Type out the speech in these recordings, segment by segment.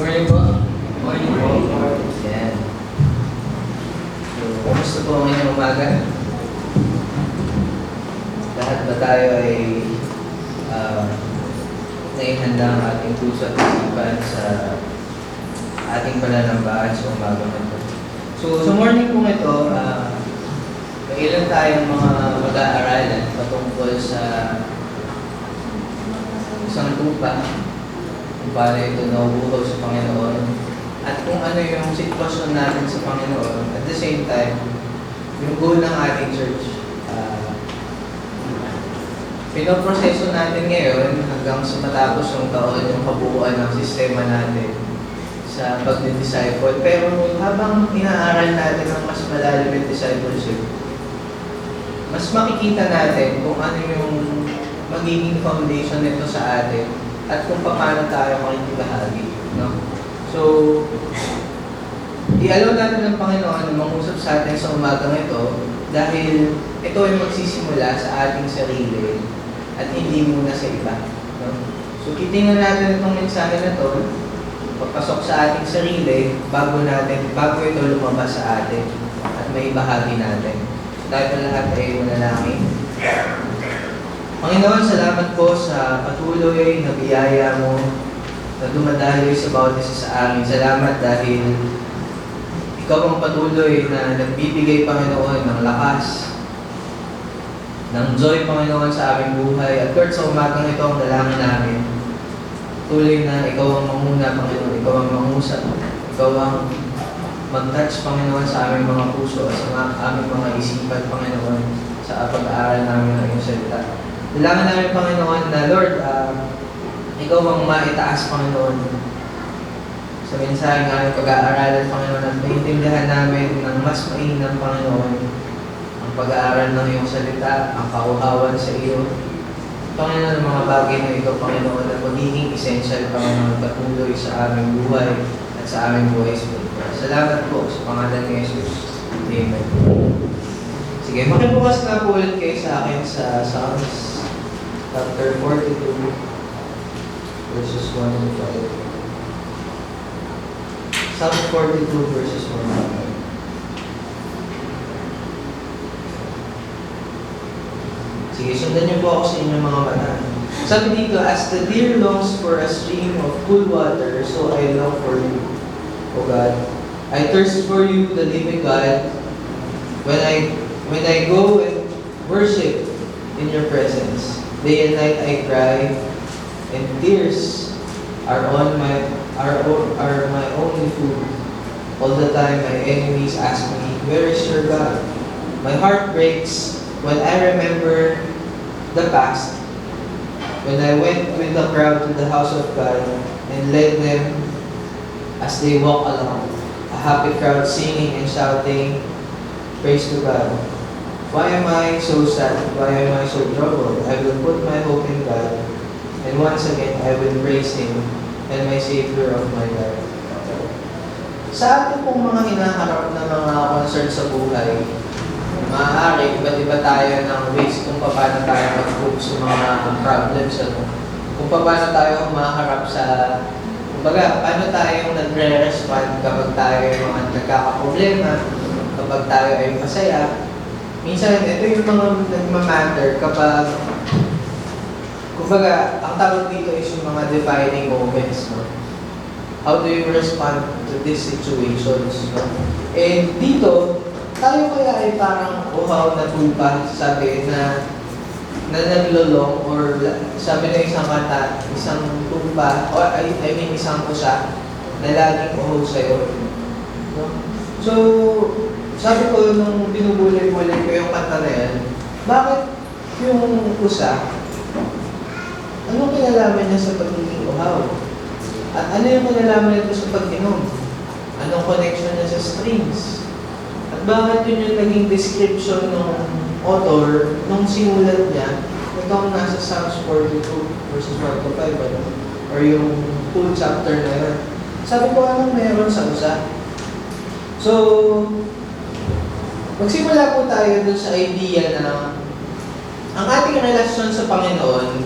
morning po. Morning po. Yan. So, kumusta po ang inyong umaga? Lahat ba tayo ay naihanda ang ating puso at isipan sa ating pananambahan sa umaga nito. So, sa morning po ito, may ilan tayong mga mag-aaralan patungkol sa isang tupa, kung paano ito nabubuhaw sa Panginoon, at kung ano yung sitwasyon natin sa Panginoon. At the same time, yung goal ng ating church. Pinoproseso natin ngayon hanggang sa matapos yung taon, yung kabuuan ng sistema natin sa pag-disciple. Pero habang inaaral natin ang mas malalim yung discipleship, mas makikita natin kung ano yung magiging foundation nito sa atin at kung paano tayo makikibahagi. No? So, i-allow natin ng Panginoon na mangusap sa atin sa umagang ito dahil ito ay magsisimula sa ating sarili at hindi muna sa iba. No? So, titingnan natin itong mensahe na ito, papasok sa ating sarili bago ito lumabas sa atin at may bahagi natin. So, tayo pa lahat ay manalangin. Panginoon, salamat po sa patuloy na biyaya mo na dumadaloy sa bawat isa sa amin. Salamat dahil ikaw ang patuloy na nagbibigay, Panginoon, ng lakas, ng joy, Panginoon, sa aming buhay. At Lord, sa umagang ito ang dalangin namin. Tuloy na ikaw ang manguna, Panginoon. Ikaw ang mangusap. Ikaw ang mag-touch, Panginoon, sa aming mga puso at sa aming mga isipan, Panginoon, sa pag-aaral namin ng iyong salita. Dalangin namin, Panginoon, na Lord, ikaw ang maitaas, Panginoon, sa mensahe ng aming pag-aaralan, Panginoon, at maintindihan namin ng mas mainam, Panginoon, ang pag-aaral ng iyong salita, ang kauhawan sa iyo. Panginoon, ang mga bagay na ito, Panginoon, na magiging essential, Panginoon, patuloy sa aming buhay at sa aming buhay spiritual. Salamat po sa pangalan ni Jesus. Amen. Sige, makibukas na po ulit kayo sa akin sa Psalms chapter 42, verses 1 and 5. Psalm 42, verses 1 and 5. Sige, sundan niyo po ako sa inyong mga mata. Sabi dito, as the deer longs for a stream of cool water, so I long for you, O God. I thirst for you, the living God. When I go and worship in your presence, day and night I cry, and tears are my only food. All the time my enemies ask me, where is your God? My heart breaks when I remember the past, when I went with the crowd to the house of God and led them as they walk along, a happy crowd singing and shouting, praise to God. Why am I so sad? Why am I so troubled? I will put my hope in God, and once again I will praise Him and my Savior of my life. Sa ating pong mga hinaharap na mga concern sa buhay, maaari, iba't iba tayo ng ways kung paano tayo mag-cope sa mga problems. Kung paano tayo maharap sa, kumbaga, paano tayong nagre-respond kapag tayo yung mga nagkakaproblema, kapag tayo ay masaya. Minsan, ito yung mga nagmamatter kapag, kumbaga, ang tawag dito is yung mga defining moments, no? How do you respond to these situations, no? And dito, tayo kaya ay parang uhaw na tulpa, sabi na naglolong, or sabi na isang kanta, isang tulpa, or I mean isang kusa, na laging uhaw sa'yo. No? So, sabi ko, nung binubulay-bulay ko yung kanta na yan, bakit yung kusa, anong kinalaman niya sa pagiging uhaw? At ano yung kinalaman nito sa pag-inom? Anong connection niya sa strings? At bakit yun yung naging description ng author nung simulat niya, itong nasa Psalms 42, verses 1 to 5, ano? Or yung full chapter na yun. Sabi ko, anong meron sa usa? So, magsimula po tayo dun sa idea na ang ating relasyon sa Panginoon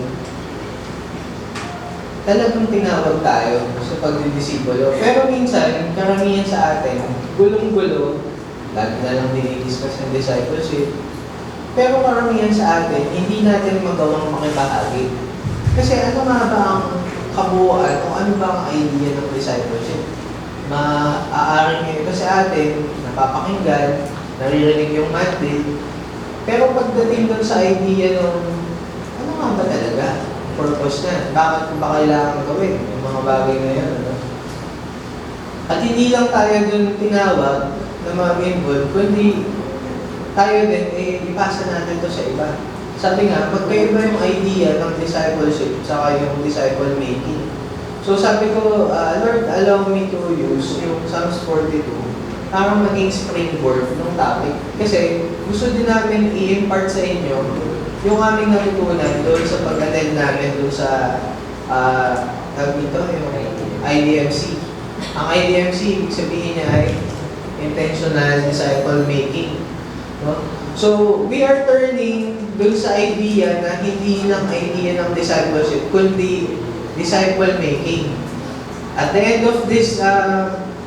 talagang tinawag tayo sa pagdidisipulo. Pero minsan, karamihan sa atin, gulong-gulo, lagi na lang dinidiscuss ng discipleship. Pero karamihan sa atin, hindi natin magawang makibahagi. Kasi ano nga ba ang kabuuan o ano ba ang idea ng discipleship? Maaaring ngayon kasi atin, napapakinggan, naririnig yung mandate, pero pagdating dun sa idea ng ano nga ba talaga? Purpose na. Bakit ko ba kailangan gawin yung mga bagay na yan? Ano? At hindi lang tayo dun tinawag na mag-involve, kundi tayo din, ipasa natin to sa iba. Sabi nga, magkaiba yung idea ng discipleship saka yung disciple making. So sabi ko, Lord, allow me to use yung Psalms 42 para maging springboard ng topic. Kasi gusto din namin i-impart sa inyo yung aming natutunan doon sa pag-attend namin doon sa yung IDMC. Ang IDMC, ibig sabihin niya ay intentional disciple making. No? So, we are turning doon sa idea na hindi lang idea ng discipleship, kundi disciple making. At the end of this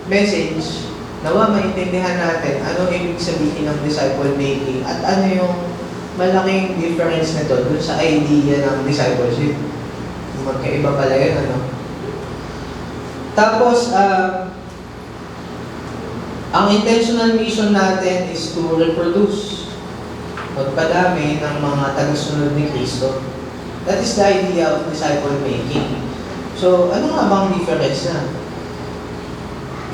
message, nawa maintindihan natin ano ibig sabihin ng disciple making at ano yung malaking difference nito doon sa idea ng discipleship. Magkaiba pala yun, ano? Tapos, ang intentional mission natin is to reproduce, magpadami ng mga tagasunod ni Kristo. That is the idea of disciple making. So, ano nga bang difference na?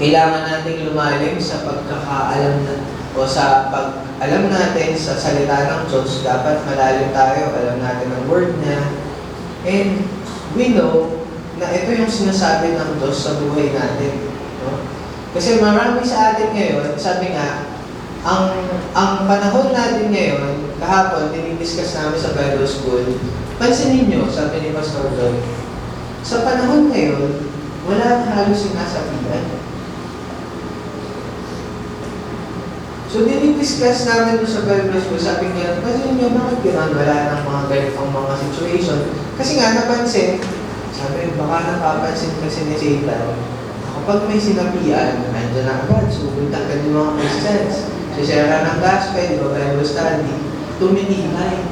Kailangan nating lumalim sa pagkakaalam na, o sa pag-alam natin sa salita ng Diyos. Dapat malalim tayo, alam natin ang word niya. And we know na ito yung sinasabi ng Diyos sa buhay natin. No? Kasi marami sa atin ngayon, sabi nga, ang panahon natin ngayon, kahapon, dinidiscuss namin sa Bible School, pansinin nyo, sabi ni Pastor John, sa panahon ngayon, wala na halos sinasabihan. So, dinidiscuss namin doon sa Bible School, sabi niya, kasi niyo, bakit gano'n wala ng mga ganitong mga situation? Kasi nga, napansin, sabi, baka napapansin kasi ni Satan, kapag may sinabihan, nandiyan na agad, sumunta agad yung mga Christians. Sisera ng gospel, Bible study, tumitibay.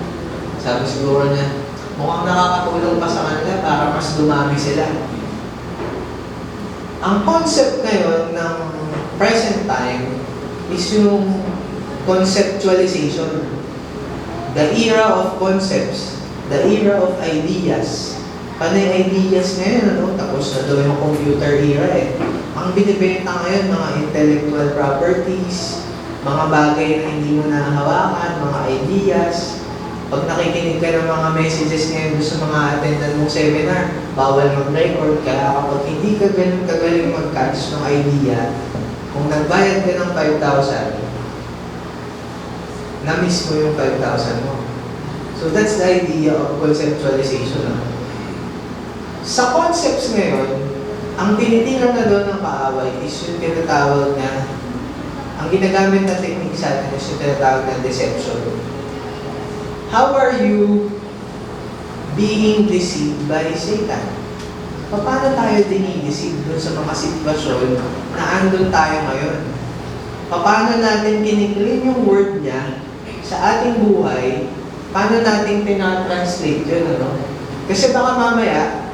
Sabi siguro niya, mukhang nakakatulong pa sa kanila para mas dumami sila. Ang concept ngayon ng present time is yung conceptualization. The era of concepts, the era of ideas. Paano yung ideas ngayon? Ano? Tapos na daw yung computer era eh. Ang binibenta ngayon, mga intellectual properties, mga bagay na hindi mo nahawakan, mga ideas. Pag nakikinig ka ng mga messages ngayon sa mga attendant mong seminar, bawal mag-record. Kaya kapag hindi ka ganun kagaling mag-catch ng idea, kung nagbayad ka ng 5,000, na-miss mo yung 5,000 mo. So that's the idea of conceptualization. Sa concepts ngayon, ang tinitingnan na doon ng kaaway is yung tinatawag na, ang ginagamit na technique sa atin is yung tinatawag na deception. How are you being deceived by Satan? Paano tayo dinideceive doon sa mga sitwasyon na andun tayo ngayon? Paano natin kiniklaim yung word niya sa ating buhay? Paano natin tinatranslate yun, ano? Kasi baka mamaya,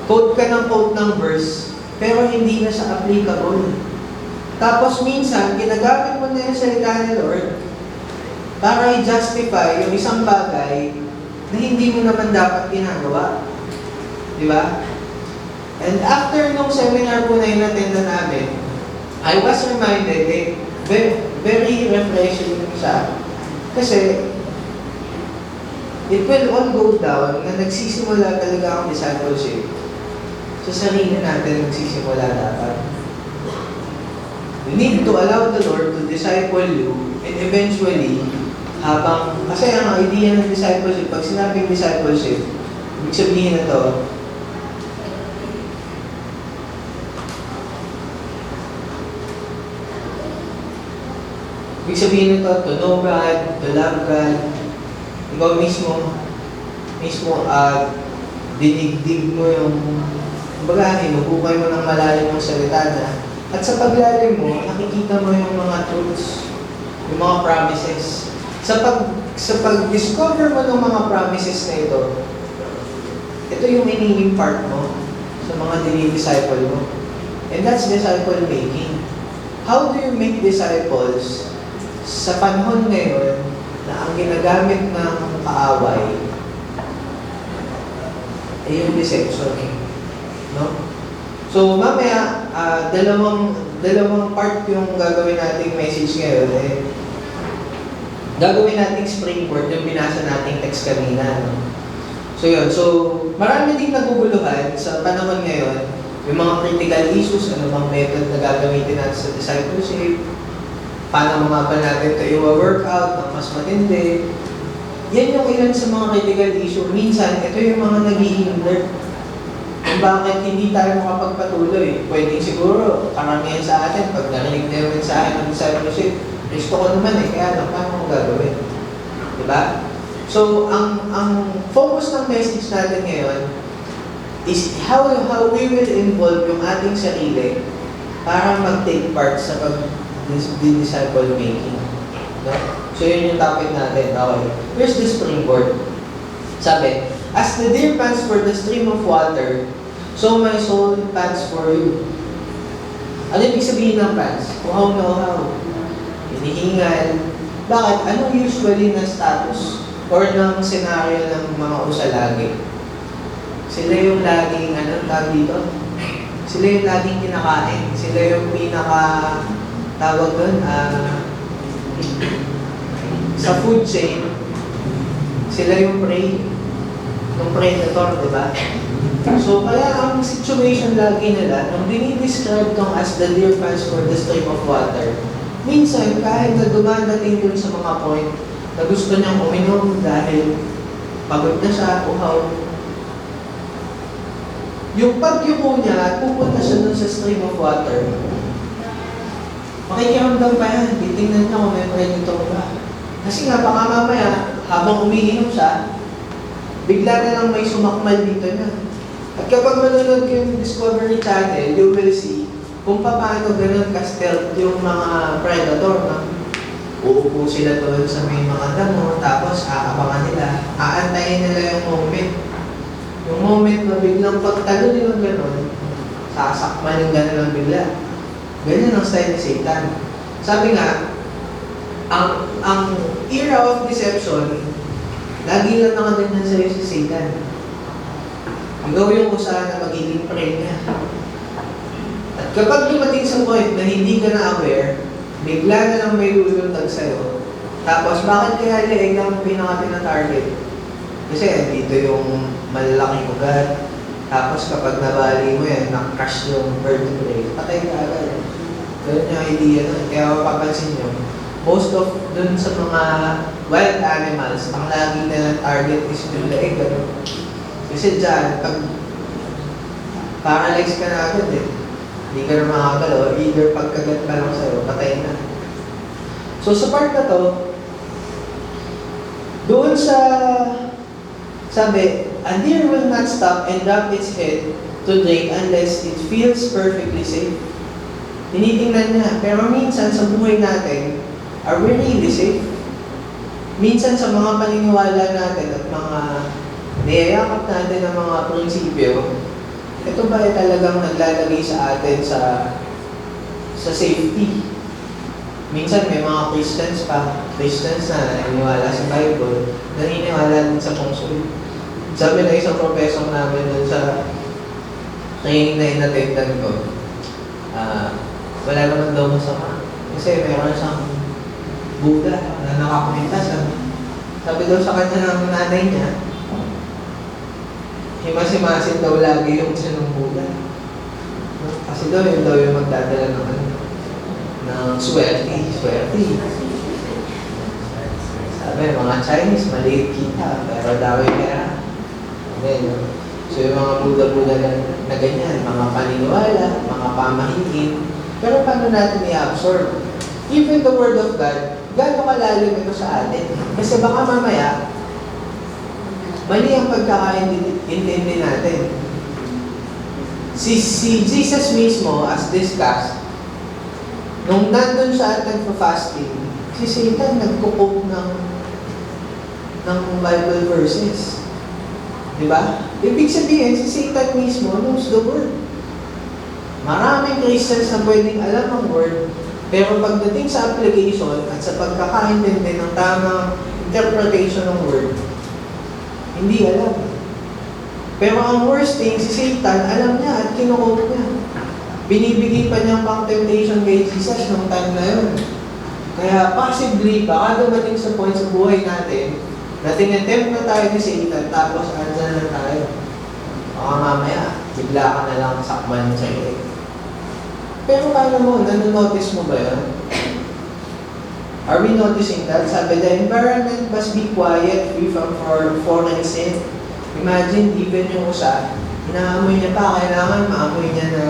quote ka ng verse, pero hindi na siya applicable. Tapos minsan, ginagamit mo na yung salita ni Lord para i-justify yung isang bagay na hindi mo naman dapat ginagawa. Di ba? And after nung seminar po na inattenda namin, I was reminded, very refreshing siya. Kasi, it will all go down na nagsisimula talaga ang discipleship. Sa sarili natin nagsisimula dapat. You need to allow the Lord to disciple you and eventually, kasi ang idea ng discipleship, pag sinabing discipleship, ibig sabihin na to, ibig sabihin nito, to know God, to love God, ikaw mismo, dinigdig mo yung, kumbaga, hinubukay mo ng malalim yung salita na, at sa paglalim mo, nakikita mo yung mga truths, yung mga promises. Sa pag-discover mo ng mga promises na ito yung ininging part mo sa mga dinidisciple mo. And that's disciple making. How do you make disciples sa panahon ngayon na ang ginagamit ng kaaway ay yung deception? No? So mamaya, dalawang part yung gagawin nating message ngayon. Gagawin nating springboard yung binasa nating text kanina. No? So yun, marami din naguguluhan sa panahon ngayon, yung mga critical issues, ano bang method na gagamitin natin sa discipleship, paano mga ba natin ito i-workout ng mas matindi. Yan yung ilan sa mga critical issue. Minsan, ito yung mga nag-i-hinder kung bakit hindi tayo makapagpatuloy. Pwede siguro, karamihan sa atin, pag narinig na yung mensahe ng discipleship, gusto ko naman kaya lang, paano ko gagawin? Diba? So, ang focus ng message natin ngayon is how we will involve yung ating sarili para mag-take part sa pag-disciple making. No? So, yun yung topic natin. Okay. Here's the springboard. Sabi, as the deer pants for the stream of water, so my soul pants for you. Ano ibig sabihin ng pants? Uhaw na uhaw. Hinihingal. Bakit? Ano usually na status or ng scenario ng mga usalagi? Sila yung laging, tawag dito? Sila yung laging kinakain. Sila yung tawag doon, sa food chain, sila yung prey, yung predator, di ba? So, kaya ang situation lagi nila, nung dinidescribe tong as the deer pants for the stream of water, minsan, kahit na dumadating dun sa mga point na gusto niyang uminom dahil pagod na siya, uhaw, yung pagyuko niya at pupunta siya dun sa stream of water, makikiramdam pa yan, titingnan niya kung may predator ba. Kasi nga, baka mamaya, habang umiinom siya, bigla na lang may sumakmal dito niya. At kapag manonood kayo ng Discovery Channel, you will see kung paano ganun ka-stealth yung mga predator na uupo sila doon sa may mga damo, tapos aabangan nila, aantayin nila yung moment. Yung moment na biglang pagtalo nilang gano'n, sasakmanin gano'n lang bigla. Ganyan ang style ni Satan. Sabi nga, ang era of deception, lagi lang nakaganyan sa'yo si Satan. Ikaw yung kusa na magiging prey niya. At kapag dumating sa point na hindi ka na aware, bigla na lang may luluntag sa'yo. Tapos, bakit kaya leeg ang pinaka-target? Kasi dito yung malalaking ugat. Tapos kapag nabali mo yan, nak-crush yung vertebrae, patay ka agad. Ganun yung idea nun. Kaya mapapansin nyo, most of dun sa mga wild animals, ang lagi na target is yung leeg. Kasi dyan, pag paralyzed ka na agad hindi ka na makakagalaw, either pagkagat pa lang sa'yo, patay na. So sa part na to, doon sa sabi, a deer will not stop and drop its head to drink unless it feels perfectly safe. Tinitingnan niya. Pero minsan sa buhay natin, are we really safe? Minsan sa mga paniniwala natin at mga niyayakap natin ng mga prinsipyo, ito ba ay talagang naglalagay sa atin sa safety? Minsan may mga Christians na naniniwala sa Bible, naniniwala din sa konsol. Sabi na isang professor namin dun sa training na inattendan ko, wala naman daw masama. Kasi meron siyang Buddha na nakakumita. Sabi daw sa kanya ng nanay niya, himasimasin daw lagi yung siya ng Buddha. Kasi daw yung magdadala ng swerte. Sabi, mga Chinese, maliit kita, pero daw yung pera. So yung mga Buddha na ganyan, mga paniniwala, mga pamahiin, pero paano natin i-absorb? Even the Word of God, gaano kalalim ito sa atin? Kasi baka mamaya, Mali ang pagkakaintindi natin. Si Jesus mismo, as discussed, nung nandun siya at nagpa-fasting, si Satan nagko-quote ng Bible verses. Diba? Ibig sabihin, si Satan mismo knows the word. Maraming Christians na pwedeng alam ang word, pero pagdating sa application at sa pagkakaintindi ng tamang interpretation ng word, hindi alam. Pero ang worst thing, si Satan, alam niya at kinukote niya. Binibigay pa niya pang temptation kay Jesus nung time na yun. Kaya possibly, baka dumating sa point sa buhay natin, na tinetempt na tayo ni Satan, tapos andyan na tayo. Baka mamaya, bigla ka na lang sakman sa iyo. Pero paano mo, nanonotice mo ba yun? Are we noticing that? Sabi, the environment must be quiet, free from foreign sin. Imagine, even yung usa, inaamoy niya pa, kailangan maamoy niya na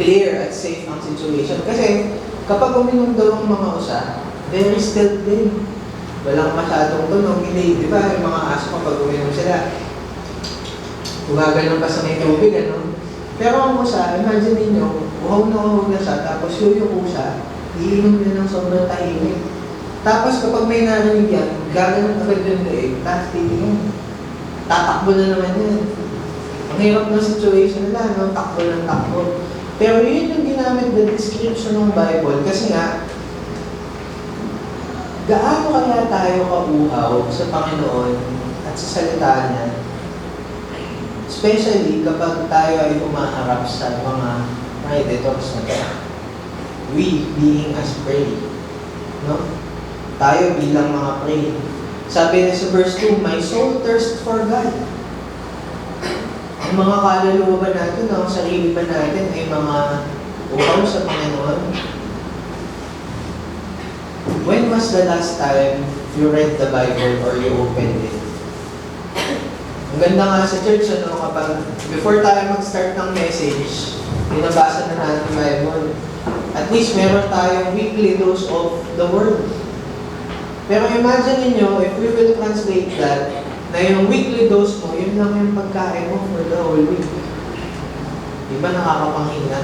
clear at safe ang situation. Kasi, kapag uminom daw ang mga usa, very still din. Walang masyadong tunog, hindi, di ba? Yung mga aso kapag uminom sila, gumagano pa sa may tubig, ano? Pero ang usa, imagine ninyo, uhaw na siya, tapos yuyuko siya, iinom niya ng sobrang tahimik. Tapos kapag may narinig yan, gagawin agad yung leeg, tapos titingin. Tatakbo na naman yan. Ang hirap ng situation nila, no? Takbo ng takbo. Pero yun yung ginamit na description ng Bible, kasi nga, gaano kaya tayo kauhaw sa Panginoon at sa salita niya? Especially kapag tayo ay umaharap sa mga predators na tayo. We being as prey. No? Tayo bilang mga prey. Sabi niya sa verse 2, my soul thirsts for God. Ang mga kaluluwa ba natin, ang sarili ba natin ay mga uhaw sa Panginoon? When was the last time you read the Bible or you opened it? Ang ganda nga sa church, ano, kapag before tayo mag-start ng message, binabasa na natin yung Bible. At least meron tayong weekly dose of the Word. Pero imagine niyo, if we will translate that, na yung weekly dose mo, yun lang yung pagkain mo for the whole week. Di ba nakakapanghinga?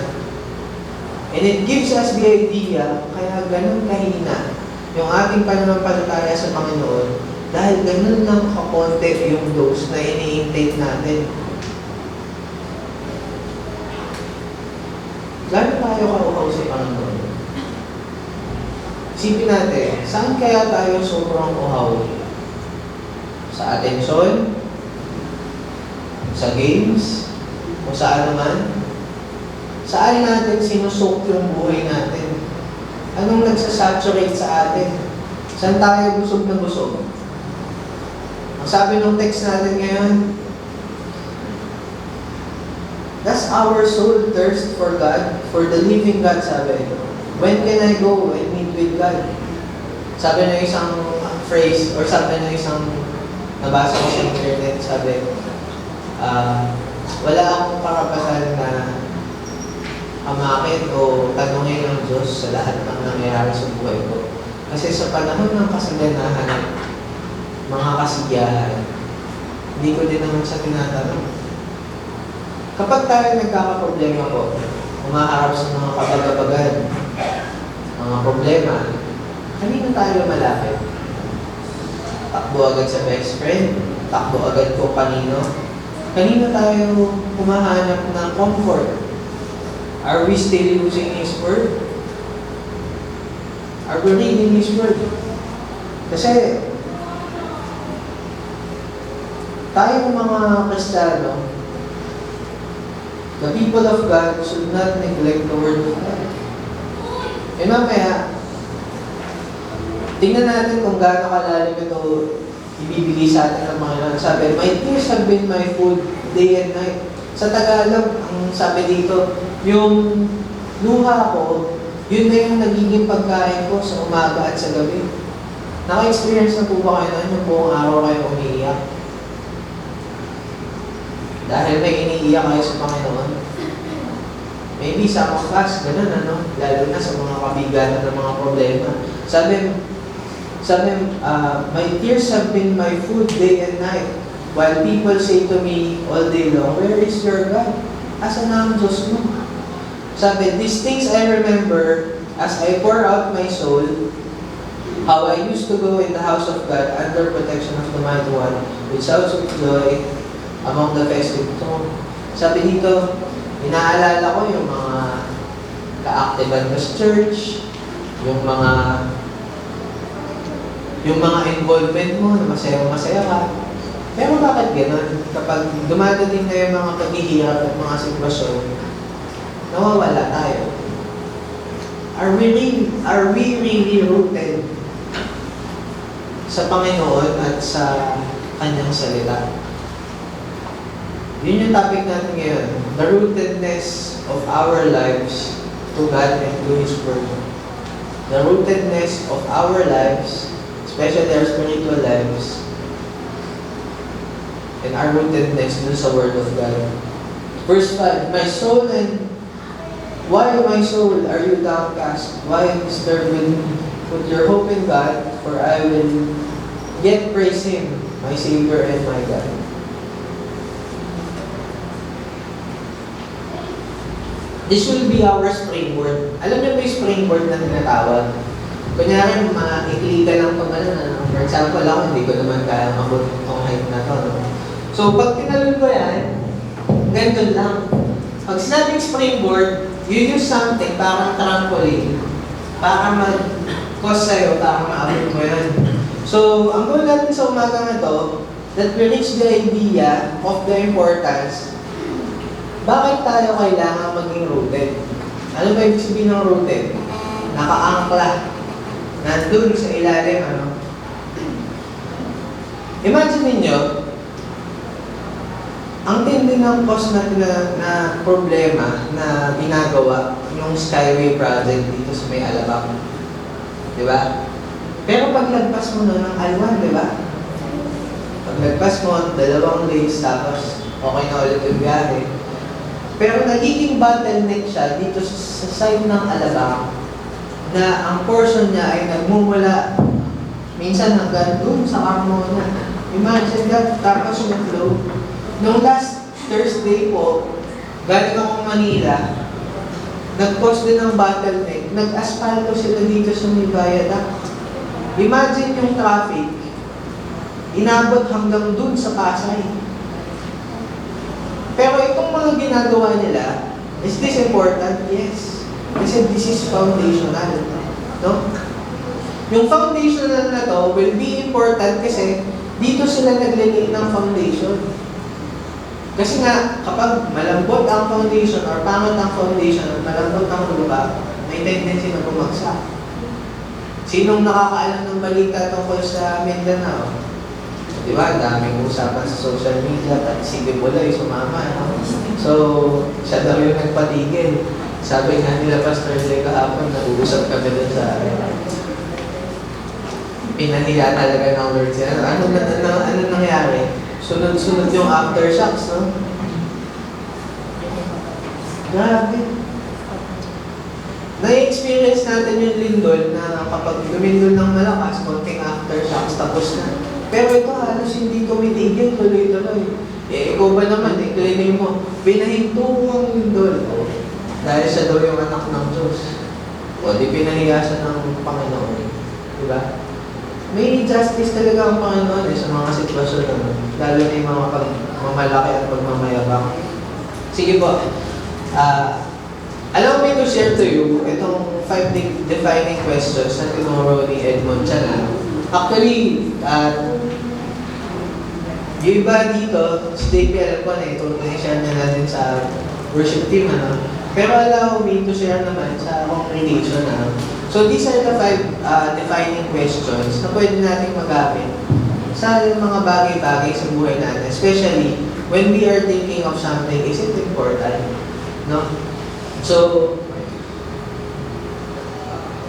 And it gives us the idea, kaya ganun kahina yung ating pananampalataya sa Panginoon, dahil ganun lang kakonte yung dose na ini-intake natin. Gano'n tayo kauhaw sa Panginoon? Isipin natin, saan kaya tayo sobrang uhaw? Sa atensyon? Sa games? O sa ano man? Saan natin sinusok yung buhay natin? Anong nagsasaturate sa atin? Saan tayo busog na busog? Ang sabi ng text natin ngayon, does our soul thirst for God, for the living God, sabi ito. When can I go and meet with God? Sabi ng isang phrase, or sabi ng isang nabasa ko sa internet, sabi, wala akong karapasan na amakin o tanungin ng Diyos sa lahat ng nangyayari sa buhay ko. Kasi sa panahon ng kasaganahan, mga kasiyahan, hindi ko din naman siya tinatanong. Kapag tayo nagkakaproblema po, umaharap sa mga kabagabagan, mga problema, kanino tayo malapit? Takbo agad sa best friend, takbo agad po kanino? Kanino tayo humahanap ng comfort? Are we still using His Word? Are we reading His Word? Kasi, tayong mga Kristiyano, the people of God should not neglect the Word of God. E mamaya, tingnan natin kung gaano kalalim ito ibibigay sa atin ng Panginoon. Sabi, my tears have been my food day and night. Sa Tagalog, ang sabi dito, yung luha ko, yun na yung nagiging pagkain ko sa umaga at sa gabi. Naka-experience na po ba kayo na yung buong araw kayo umiiyak? Dahil may iniiyak kayo sa Panginoon. Maybe sa mga class, ganun ano, lalo na sa mga kabigatan ng mga problema. Sabi, Sabi, my tears have been my food day and night. While people say to me all day long, where is your God? Asa na ang Diyos mo? Sabi, these things I remember as I pour out my soul, how I used to go in the house of God under protection of the Mighty One with shouts of joy among the festive. So, sabi dito, inaalala ko yung mga ka-activan ko sa church, yung mga involvement mo na masaya ka. Pero bakit gano'n? Kapag dumadating na yung mga paghihirap at mga sitwasyon, nawawala tayo. Are we really rooted sa Panginoon at sa Kanyang salita? Yun yung topic natin ngayon. The rootedness of our lives to God and to His Word. The rootedness of our lives, especially our spiritual lives, and our rootedness dun sa Word of God. Verse 5, my soul and why, my soul, are you downcast? Why disturbed within me? Put your hope in God, for I will yet praise Him, my Savior and my God. This will be our springboard. Alam niyo ba yung springboard na tinatawag? Kunyari, maikli ka lang tumalon. For example, ako, hindi ko naman kaya mabot itong height na to. No? So, pag tinalon ko yan, ganito lang. Pag sinabing springboard, you use something, parang trampoline, para mag-cause sa'yo, para maabot mo yan. So, ang goal natin sa umaga na to, that we reach the idea of the importance. Bakit tayo kailangan maging rooted? Ano ba ibig sabihin ng rooted? Nakaangkla. Nandun sa ilalim, ano? Imagine ninyo, ang tindi ng cause natin na problema na ginagawa yung Skyway project dito sa may Alabang. Di ba? Pero paglagpas mo ng Alwan, di ba? Paglagpas mo, 2 days, tapos okay na ulit yung biyahe. Pero nagiging bottleneck siya dito sa side ng Alabang na ang portion niya ay nagmumula minsan hanggang doon sa Carmona. Imagine that, tapos yung flow. Nung last Thursday po, galing akong Manila, nag-cause din ng bottleneck, nag-asphalto sila dito sa may viaduct. Imagine yung traffic, inabot hanggang doon sa Pasay. Pero itong mga ginagawa nila, is this important? Yes. Kasi this is foundational. No? Yung foundational na to will be important kasi dito sila naglilay ng foundation. Kasi nga, kapag malambot ang foundation or pangit ang foundation at malambot ang lupa, may tendency na bumagsak. Sinong nakakaalam ng balita tungkol sa Mindanao? Di ba? Daming usapan sa social media at si Debola ay sumama. No? So, siya daw yung nagpatigil. Sabi nga nila, Pastor Jay, kahapon, nag-uusap kami doon sa pinahiya talaga ng Lord siya. Ano nangyari? Sunod-sunod yung aftershocks, no? Grabe. Na-experience natin yung lindol na kapag lumindol ng malakas, konting aftershocks, tapos na. Pero ito halos hindi tumitigil, tuloy-tuloy. Eh, ikaw ba naman, i-claim mo, pinahinto ang lindol. Dahil siya daw yung anak ng Diyos. O, di pinahiya siya ng Panginoon. Diba? May justice talaga ang Panginoon sa mga sitwasyon naman. Lalo na yung mga pagmamalaki at pagmamayabang. Sige po. Allow me to share to you itong 5 defining questions na tinuro ni Edmond Telan. Actually, yung iba dito, si JP alam ko na ito, na-share na natin sa worship team, ano? Pero allow me to share naman sa congregation, ano? So these are the 5 defining questions na pwede natin magamit sa mga bagay-bagay sa buhay natin, especially when we are thinking of something, is it important? No? So,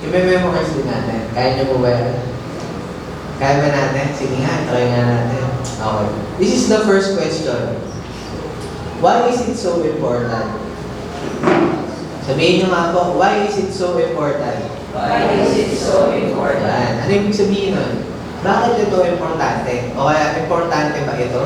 i-memorize din natin. Kaya niyo po ba yan? Kaya ba natin? Sige nga, try nga natin. Okay. This is the first question. Why is it so important? Sabihin niyo nga po, why is it so important? Why is it so important? Yan. Ano ibig sabihin nun? Bakit ito importante? O kaya, importante ba ito?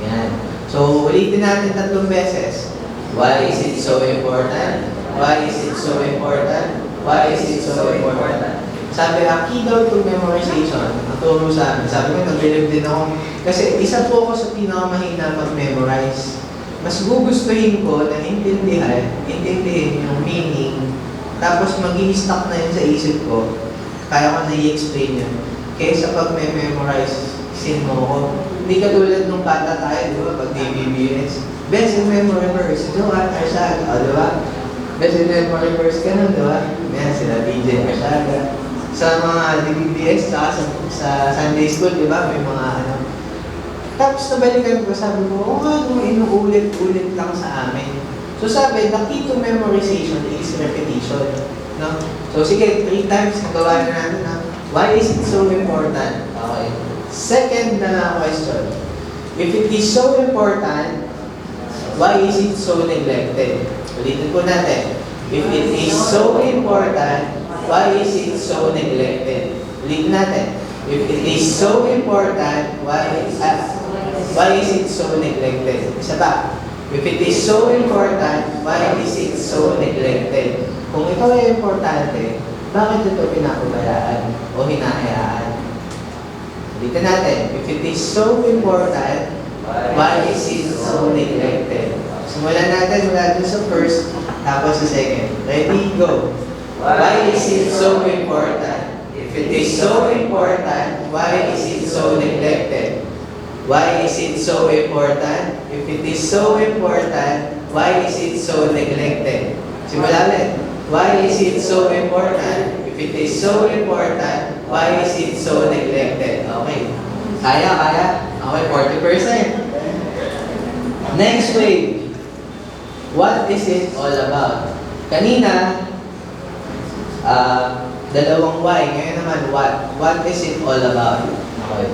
Yan. So, ulitin natin 3 beses. Why is it so important? Why is it so important? Why is it so important? Sabi, ang key daw to memorization, ang turo sa amin. Sabi ko, nag-believe din ako. Kasi isa po ako sa pinakamahina mag-memorize. Mas gugustuhin ko na intindihin yung meaning, tapos mag-i-stuck na yun sa isip ko, kaya ko na i-explain yun. Kaysa pag may memorize, sin mo ko. Hindi katulad nung bata tayo, di ba? Pag DBBS, best in memory verse, Johan Arsaga, o di ba? Best in memory verse ka nun, di ba? Yan, sila BJ Arsaga. Sa mga DBBS, saka sa Sunday School, di ba? May mga ano. Tapos nabalikan ko, sabi ko, oh, ano, inuulit-ulit lang sa amin. So sabi, the key to memorization is repetition. No? So sige, 3 times, nagawa na natin na. Why is it so important? Okay. Second na question. If it is so important, why is it so neglected? Ulitin po natin. If it is so important, why is it so neglected? Ulitin natin. If it is so important, why is it so neglected? Isa pa. If it is so important, why is it so neglected? Kung ito ay importante, bakit ito pinapabayaan o hinahayaan? Ulitin natin. If it is so important, why is it so neglected? Simulan natin mula dun sa first, tapos sa second. Ready? Go! Why is it so important? If it is so important, why is it so neglected? Why is it so important? If it is so important, why is it so neglected? Simula ulit. Why is it so important? If it is so important, why is it so neglected? Okay. Kaya. Okay, 40%. Next wave. What is it all about? Kanina, dalawang why. Ngayon naman, what? What is it all about? Okay.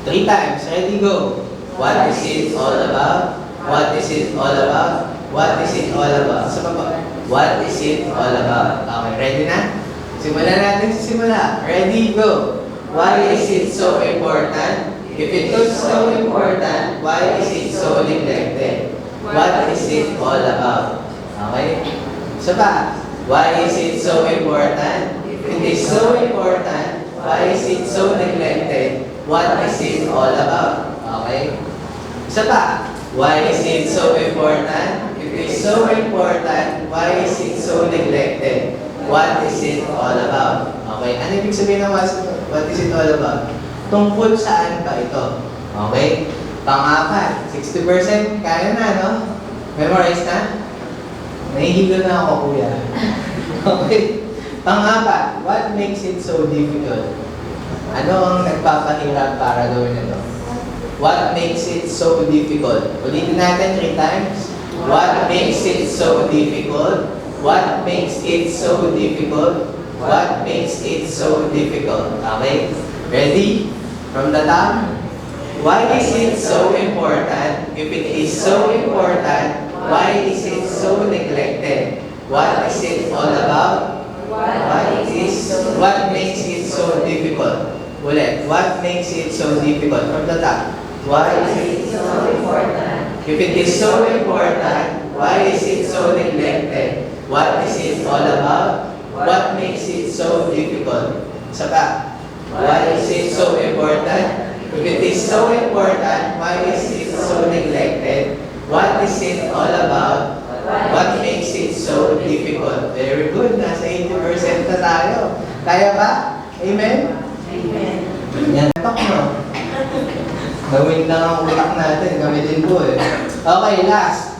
3 times. Ready, go. What is it all about? What is it all about? What is it all about? Sa baba. What is it all about? Okay, ready na? Simulan natin sa simula. Ready, go. Why is it so important? If it was so important, why is it so neglected? What is it all about? Okay? Isa pa. Why is it so important? If it is so important, why is it so neglected? What is it all about? Okay? Isa pa. Why is it so important? If it is so important, why is it so neglected? What is it all about? Okay? Ano ibig sabihin ng what is it all about? Tungkol saan ba ito? Okay? Pang-apat. 60% kaya na, no? Memorize na? Nahihilo na ako, kuya. Okay? Pang-apat. What makes it so difficult? Ano ang nagpapahirap para gawin ito? What makes it so difficult? Ulitin natin 3 times. What makes it so difficult? What makes it so difficult? What makes it so difficult? Okay? Ready? From the top. Why is it so important? If it is so important, why is it so neglected? What is it all about? What makes it so difficult? Ulit. What makes it so difficult? From the top. Why is it so important? If it is so important, why is it so neglected? What is it all about? What makes it so difficult? Isa pa. Why is it so important? If it is so important, why is it so neglected? What is it all about? What makes it so difficult? Very good. Nasa 80% na tayo. Kaya ba? Amen? Amen. Yan. Talk mo. Gawin lang ang utak natin. Gamitin po eh. Okay, last.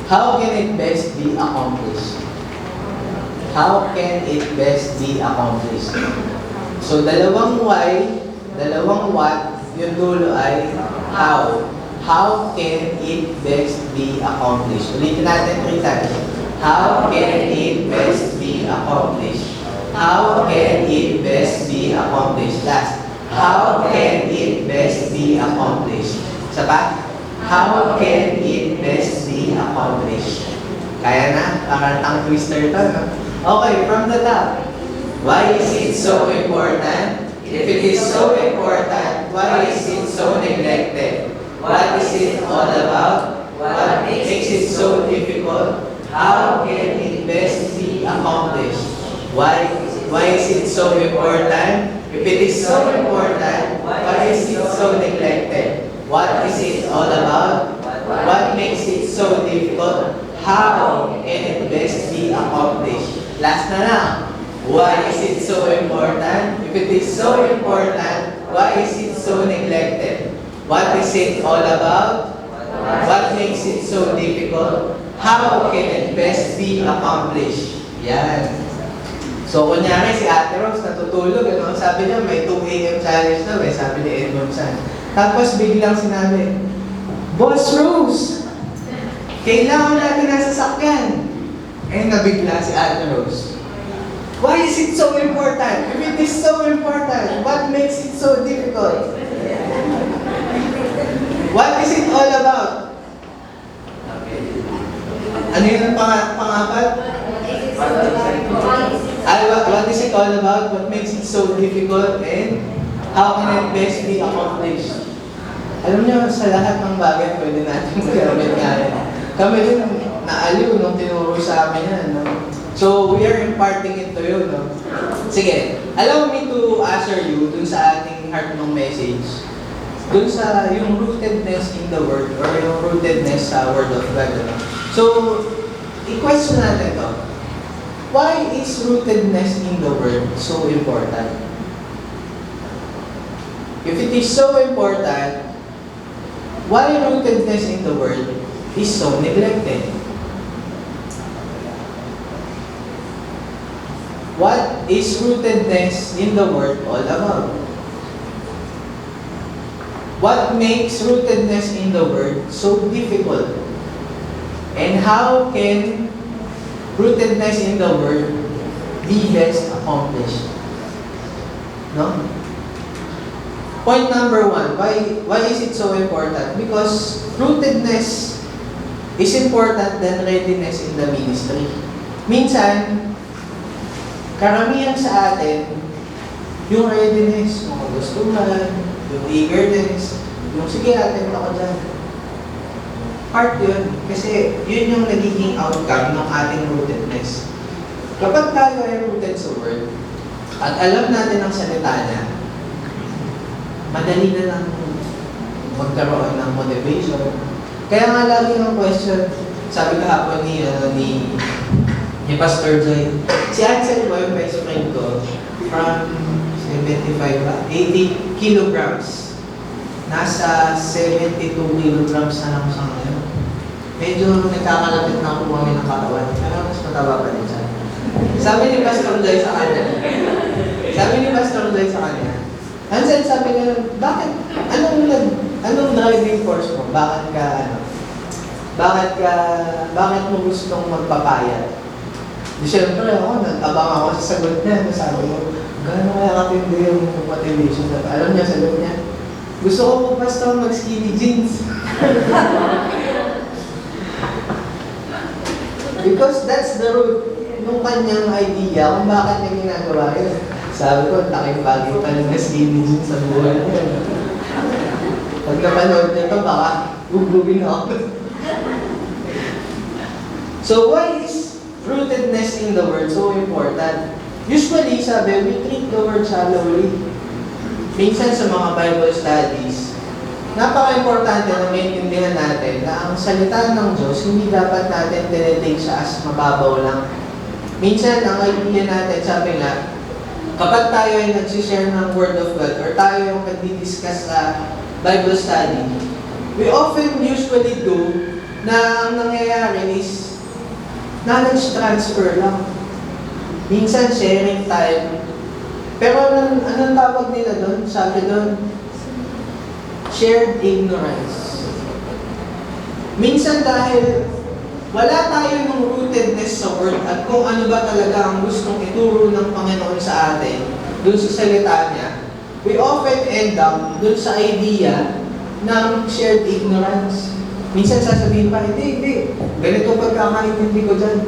How can it best be accomplished? How can it best be accomplished? So, dalawang why, dalawang what, yung dulo ay how. How can it best be accomplished? Ulitin natin 3 times. How can it best be accomplished? How can it best be accomplished? Last. How can it best be accomplished? Isa pa? How can it best be accomplished? Kaya na? Parang tongue twister to, no? Okay, from the top. Why is it so important? If it is so important, why is it so neglected? What is it all about? What makes it so difficult? How can it best be accomplished? Why is it so important? If it is so important, why is it so neglected? What is it all about? What makes it so difficult? How can it best be accomplished? Last na lang. Why is it so important? If it is so important, why is it so neglected? What is it all about? What makes it so difficult? How can it best be accomplished? Yan. So, kunyari si Ate Rose natutulog, ano? Sabi niya, may 2 a.m. challenge na, sabi ni Edmondson. Tapos biglang sinabi, Boss Rose, kailangan natin ng sasakyan. Eh, nabigla si Ate Rose. Why is it so important? If it is so important, what makes it so difficult? What is it all about? Ano yun ang pangapat? What is it all about? What makes it so difficult? And how can it best be accomplished? Alam niyo, sa lahat ng bagay, pwede natin magamit nga rin. Kami din naaliw nung tinuro sa amin yan. No? So, we are imparting it to you. No? Sige, allow me to answer you dun sa ating heart ng message. Dun sa yung rootedness in the Word or yung rootedness sa Word of God. No? So, i-question natin to. Why is rootedness in the Word so important? If it is so important, why rootedness in the Word is so neglected? What is rootedness in the Word all about? What makes rootedness in the Word so difficult? And how can rootedness in the Word be best accomplished? No? Point number 1, why is it so important? Because rootedness is important than readiness in the ministry. Minsan, karamihan sa atin, yung readiness, mga gustuhan, yung eagerness, yung sige atin ako dyan. Part yun, kasi yun yung nagiging outcome ng ating rootedness. Kapag tayo ay rooted sa Word, at alam natin ang salita niya, madali na lang magkaroon ng motivation. Kaya nga lagi ang question, sabi kahapon ni Pastor Joy, si Ansel po yung best friend ko, from 80 kilograms. Nasa 72 kilograms na lang siya ngayon. Medyo nagkakalapit na ako kami ng katawan, pero mas mataba pa din siya. Sabi ni Pastor Joy sa kanya, Ansel, sabi niya, anong driving force mo? Bakit mo gustong magpapayat? Di syempre ako, nag-abang ako sa sagot niya. Sabi ko, gano'n kaya katindi yung motivation? Alam niya, sagot niya, gusto ko po basta mag-skinny jeans. Because that's the root nung kanyang idea kung bakit niya ginagawa yun. Sabi ko, laking bagay pa ng skinny jeans sa buhay niya. Pag napanood nito, baka gugugin ako. So why is rootedness in the Word so important? Usually, sabi, we treat the Word shallowly. Minsan sa mga Bible studies, napaka-importante na maintindihan natin na ang salita ng Diyos, hindi dapat natin tinitake siya as mababaw lang. Minsan, ang idea natin, sabi nga, kapag tayo ay nagsishare ng Word of God or tayo yung nagdi-discuss sa Bible study, we often usually do na ang nangyayari is knowledge transfer lang. Minsan sharing time. Pero anong tawag nila doon? Sabi doon, shared ignorance. Minsan dahil wala tayo ng rootedness sa Word at kung ano ba talaga ang gustong ituro ng Panginoon sa atin dun sa salita niya, we often end up dun sa idea ng shared ignorance. Minsan sasabihin pa, hindi. Ganito pagkakaintindi ko dyan.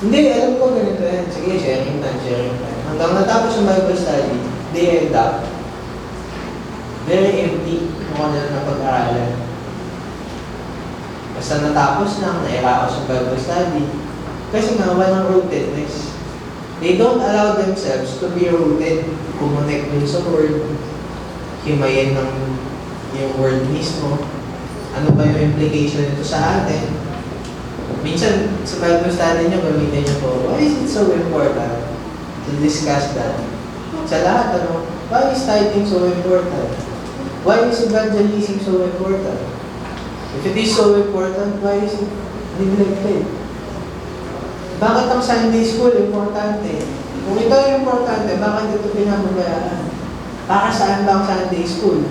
Hindi, alam ko ganito yan. Sige, sharing time. Hanggang natapos yung Bible study, they end up very empty kung ano na pag-aralan. Basta natapos lang, nairaos yung Bible study. Kasi nga, walang rootedness. They don't allow themselves to be rooted, kumonect dun sa word, himayin ng yung word mismo. Ano ba yung implication nito sa atin? Minsan, sa Bible study nyo, gamitin nyo po, why is it so important to discuss that? Sa lahat, why is tithing so important? Why is evangelism so important? If it is so important, why is it neglected? Bakit ang Sunday school importante? Kung ito yung importante, bakit ito pinababayaan? Para saan ba ang Sunday school?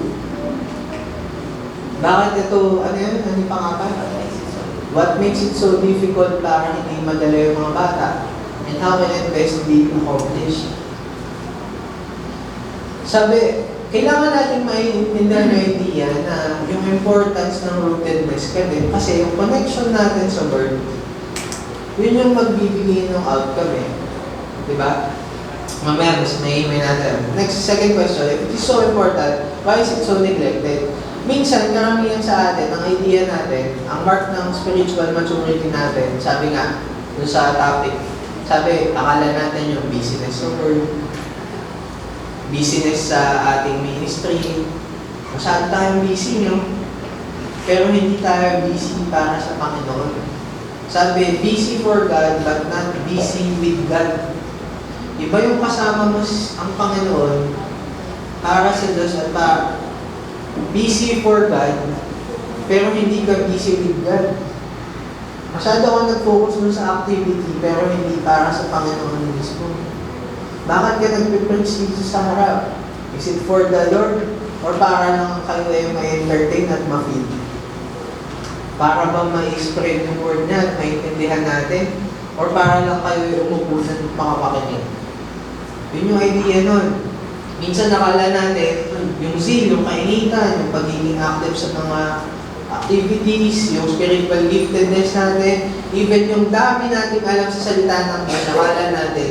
Bakit ito, ano yun? Ano yung pangalan? What makes it so difficult para hindi madala yung mga bata? And how can it best be accomplished? Sabi, kailangan natin maintindihan yung idea na yung importance ng rootedness kasi yung connection natin sa word, yun yung magbibigay ng outcome eh. Diba? Mamaya, mas may natin. Next, second question. If it is so important, why is it so neglected? Minsan, karamihan sa atin, ang idea natin, ang mark ng spiritual maturity natin, sabi nga, dun sa topic, sabi, akala natin yung busyness sa word, busyness sa ating ministry. Masyado tayong busy, no? Pero hindi tayo busy para sa Panginoon. Sabi, busy for God, but not busy with God. Iba yung kasama mo ang Panginoon para sa Diyos at para busy for God, pero hindi ka busy with God. Masyado ako nag-focus mo sa activity, pero hindi para sa Panginoon mismo. Bakit ka nag-preach dito sa harap? Is it for the Lord? Or para lang kayo ay ma-entertain at ma-feed? Para ba ma-spread yung word niya at maintindihan natin? Or para lang kayo ay umupo sa pakapakinig? Yun yung idea nun. Minsan nakala natin, yung zeal, yung kainitan, yung pagiging active sa mga activities, yung spiritual giftedness natin, even yung dami natin alam sa salita ng Diyos, nakala natin,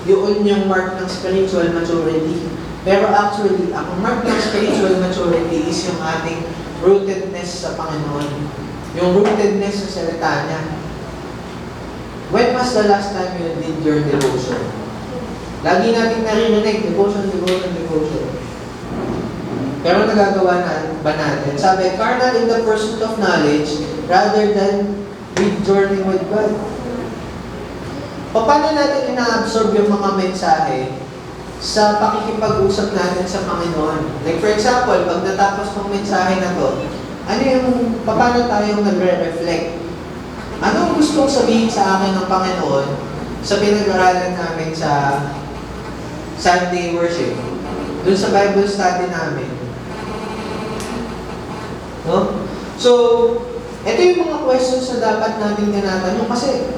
yun yung mark ng spiritual maturity. Pero actually, ang mark ng spiritual maturity is yung ating rootedness sa Panginoon. Yung rootedness sa salita niya. When was the last time you did your devotion? Lagi natin naririnig, devotion. Pero nagagawa ba natin? Sabi, carnal in the pursuit of knowledge rather than with journey with God. Paano natin ina-absorb yung mga mensahe sa pakikipag-usap natin sa Panginoon? Like for example, pag natapos ng mensahe na to, paano tayo nagre-reflect? Anong gustong sabihin sa akin ng Panginoon sa pinag-aralan namin sa Sunday worship? Doon sa Bible study namin. No? So, ito yung mga questions na dapat natin tinatanong kasi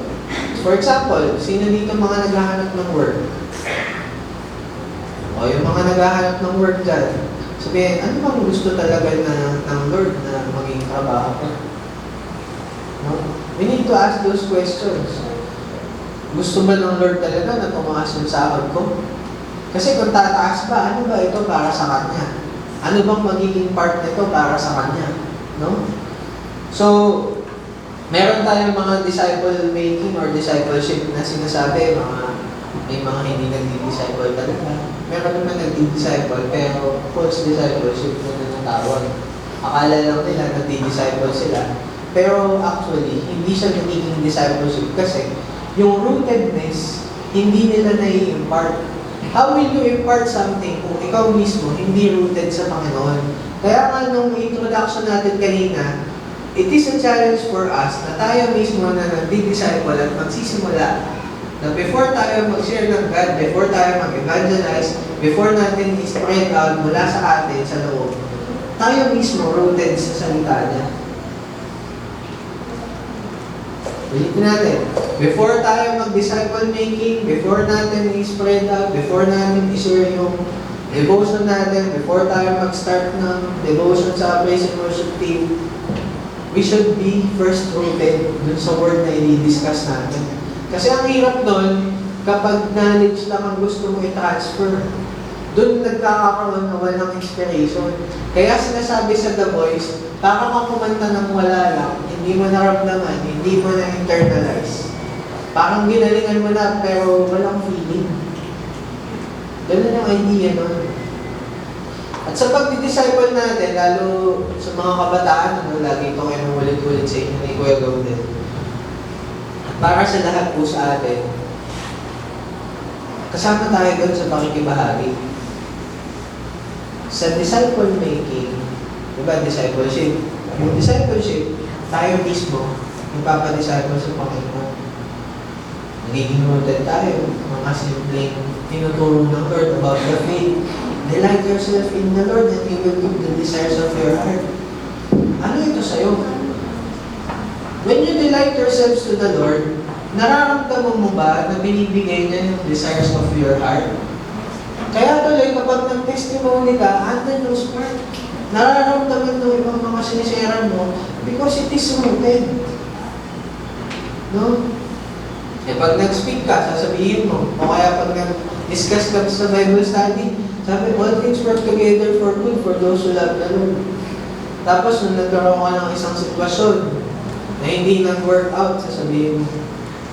for example, sino dito mga naghahanap ng work? O yung mga naghahanap ng work dyan, sabihin, ano bang gusto talaga ng Lord na maging trabaho ko? No? We need to ask those questions. Gusto ba ng Lord talaga na tumaas yung sahod ko? Kasi kung tataas ba, ano ba ito para sa Kanya? Ano bang magiging part nito para sa Kanya? No? So, meron tayong mga disciple making or discipleship na sinasabi, may mga hindi nagdi-disciple talaga. Meron naman nagdi-disciple pero false discipleship na natawag. Akala lang nila nagdi-disciple sila. Pero actually, hindi siya nagiging discipleship kasi yung rootedness, hindi nila nai-impart. How will you impart something kung ikaw mismo hindi rooted sa Panginoon? Kaya nga nung introduction natin kanina, it is a challenge for us na tayo mismo na nagdi-disciple at magsisimula na before tayo mag-share ng God, before tayo mag-evangelize, before natin i-spread out mula sa atin, sa loob, tayo mismo rooted sa salita niya. Ulitin natin. Before tayo mag-disciple making, before natin i-spread out, before natin i-share yung devotion natin, before tayo mag-start ng devotion sa praise and worship team, we should be first rooted dun sa word na i-discuss natin. Kasi ang hirap doon, kapag knowledge lang ang gusto mo i-transfer, doon nagkakaroon na walang inspiration. Kaya sinasabi sa The Voice, para kang kumanta ng wala lang, hindi mo naramdaman, hindi mo na-internalize. Parang ginalingan mo na, pero walang feeling. Ganun ang idea nun. At sa pag-disciple natin, lalo sa mga kabataan, lagi ito kayo ulit-ulit sa inyo ni Kuya Golden. At para sa lahat po sa atin, kasama tayo doon sa pakikibahagi. Sa disciple making, diba, discipleship? Yung discipleship, tayo mismo, nagpapadisciple sa Panginoon. Nagiging rooted tayo, mga simpleng tinuturo ng Lord about the faith. Delight yourself in the Lord and He will give the desires of your heart. Ano ito sa'yo? When you delight yourselves to the Lord, nararamdaman mo ba na binibigay niya yung desires of your heart? Kaya tuloy, kapag nag-testimony ka, andun yung spark. Nararamdaman mo ibang mga sinisiran mo because it is rooted. No? Eh pag nag-speak ka, sasabihin mo. O kaya pag nag-discuss ka sa Bible study, sabi, all things work together for good for those who love the Lord. Tapos, nung nagkaroon ka ng isang sitwasyon na hindi nag-work out, sasabihin mo,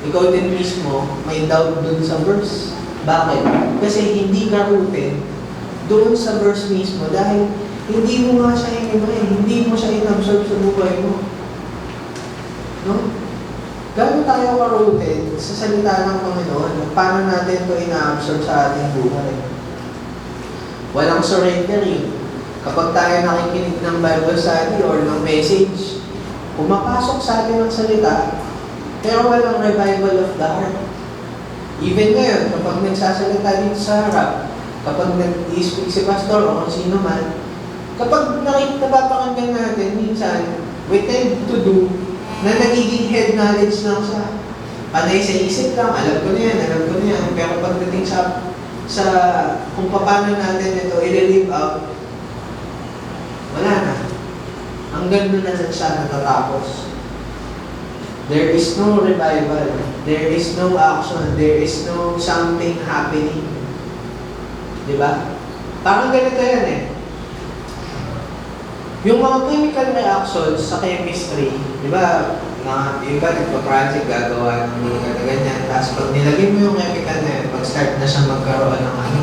ikaw din mismo, may doubt dun sa verse. Bakit? Kasi hindi ka rooted doon sa verse mismo dahil hindi mo nga siya hindi mo siya in-absorb sa buhay mo. No? Gano'n tayo ka-rooted sa salita ng Panginoon, paano natin ito ina-absorb sa ating buhay? Walang surrendering. Kapag tayo nakikinig ng Bible study or ng message, pumapasok sa atin ang salita, pero walang revival of the heart. Even ngayon, kapag nagsasalita dito sa harap, kapag nag-i-speak si pastor o kung sino man, kapag napapakinggan natin, minsan, we tend to do na nagiging head knowledge lang siya. Panay sa isip lang, alam ko na yan. Pero pagdating sa kung paano natin ito i-live out, wala na. Hanggang doon na siya natatapos. There is no revival. There is no action. There is no something happening. Diba? Parang ganito yan eh. Yung mga chemical reactions sa chemistry, diba, yung iba nagpa-project, gagawa ng mga ganyan. Tapos pag nilagay mo yung chemical na yun, pag-start na siya magkaroon ng ano.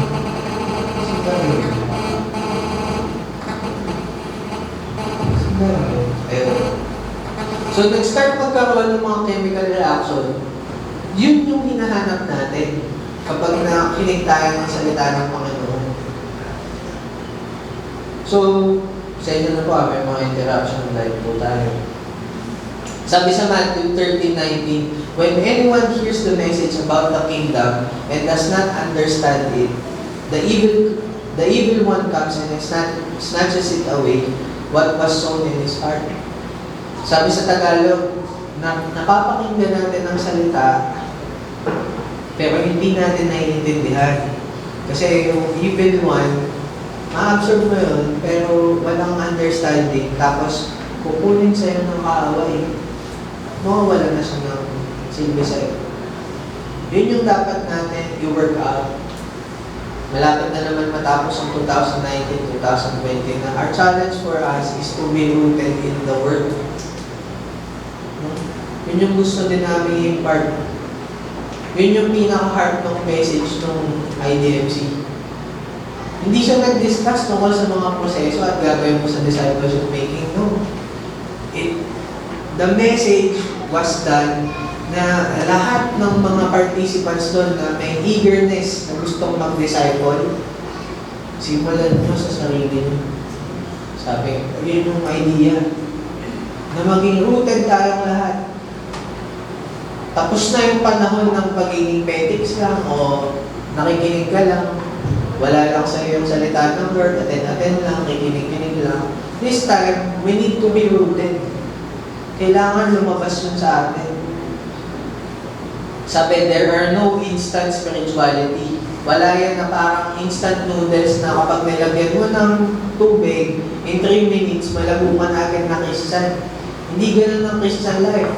So, nag-start magkaroon ng mga chemical reaction, yun yung hinahanap natin kapag nakinig tayo ng salita ng Panginoon. So, sa inyo na po, may mga interaction live po tayo. Sabi sa Matthew 13:19, when anyone hears the message about the kingdom and does not understand it, the evil one comes and snatches it away, what was sown in his heart. Sabi sa Tagalog, napapakinggan natin ang salita, pero hindi natin naiintindihan. Kasi yung evil one, ma-absorb mo yun, pero walang understanding, tapos kukunin sa'yo ng kaaway. Mawawala na siya ng silbi sa'yo. Yun yung dapat natin i-work out. Malapit na naman matapos ang 2019-2020 na our challenge for us is to be rooted in the Word. Yun yung gusto din namin i-impart. Yun yung pinaka-heart ng message ng IDMC. Hindi siya nag-discuss tungkol sa mga proseso at gagawin mo sa discipleship making. No. The message was done na lahat ng mga participants doon na may eagerness na gustong mag-disciple, simulan nyo sa sarili nyo. Sabi, yun yung idea. Na maging rooted tayong lahat. Tapos na yung panahon ng pagiging petics lang o nakikinig ka lang. Wala lang sa yung salita ng Lord, attend lang, kikinig lang. This time, we need to be rooted. Kailangan lumabas yun sa atin. Sabi, there are no instant spirituality. Wala yan na parang instant noodles na kapag nilagyan mo ng tubig, in 3 minutes, malaguman agad na Christian. Hindi ganun ang Christian life.